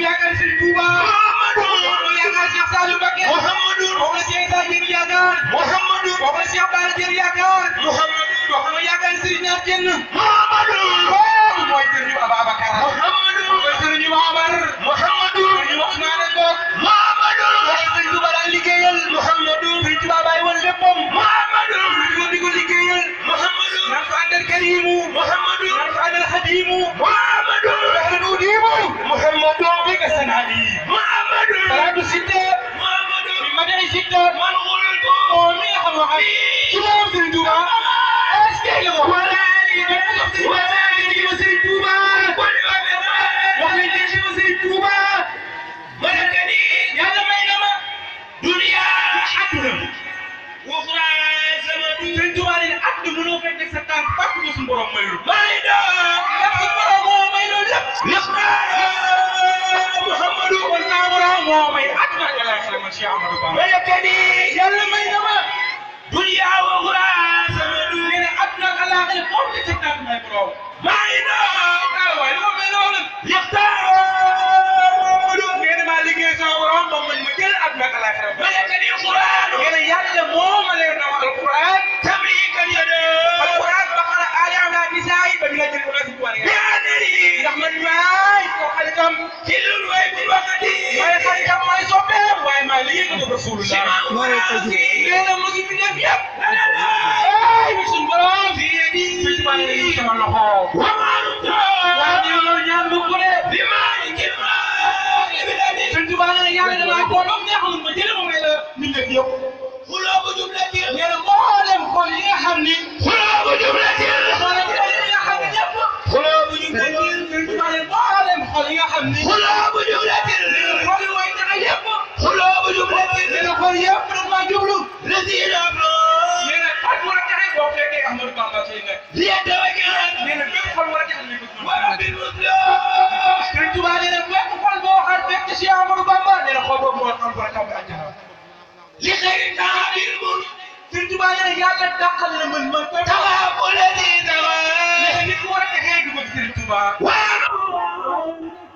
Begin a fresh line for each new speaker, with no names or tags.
yaakaar Serigne Touba moom yaakaar Cheikh Saliou Mbacké moom la Cheikh Issa Diène yaakaar moom la Cheikh Bara Diène yaakaar moom yaakaar Serigne Naar Diène mooy Serigne Ababacar mooy Serigne Mamar Serigne Ousmane Ngok Serigne Touba daan liggéeyal Serigne Touba bàyyi woon léppam di ko liggéeyal naan ko àndal Karimu naan ko àndal Xadimu naan ko Udimu fi ka sanadi salatu sitte min madai sitte o mi xam waxal ci moom Serigne Touba est-ce que le mo Serigne Touba wax leen ci Serigne Touba malakani yàlla may na ma dunya àdduna waxura sama Serigne Touba ne àdduna mënoo fekk sa tànk fàkk ko suñu borom mayul may do suñu borom moo may loolu lépp Muhammadu wala borom moo may àdduna ak àllaaxira man Cheikh Amadou Bamba malakani yàlla may na ma dunya waxura sama nee na àdduna ak àllaaxira moom la sa tànk may borom may do waaye moo may loolu maa liggéey sama borom moom man ma jël àdduna ak àllaaxira malakani alquran nee na yàlla moo ma leen na alquran tabrikan yada alquran Baqara aaya la nisaa ba ñu la jël ko ci wala ndax man maay ko xalitam ci lu way bi waxati maay xalitam maay soppeem waaye maay liggéey ko rasulullah nee na mu ngi fi def yëpp ay bi suñu borom fi yedi ci ba ne sama loxo waaye ñaan bu ko de bi maa ngi Serigne Touba ne yàlla dama ko doon neexul ma jëlee moom la nit ñi yëpp xuloo bu jumlati nee na mboolem xol yi nga xam ni xuloo bu jumlati mboolem xol yi nga xam ne ñëpp xuloo bu jumlati Serigne Touba ne mboolem xol yi nga xam ni xuloo bu jumlati xol yi way tax yëpp xuloo bu jumlati nee na xol yëpp dañ maa jublu rasina nee na xol war a taxe boo fekkee Ahmadou Bamba ci nekk nee na bépp xol war a taxe ni ko Serigne Touba nee na bépp xol boo xam fekk ci Amadou Bamba nee na xol boobu moo xam ko taw bi àjjana li xëy na bil mun Serigne Touba nee na yàlla dàqal na mën ma tawa ko le di tawa nit ku war a taxee du bëgg Serigne Touba waaw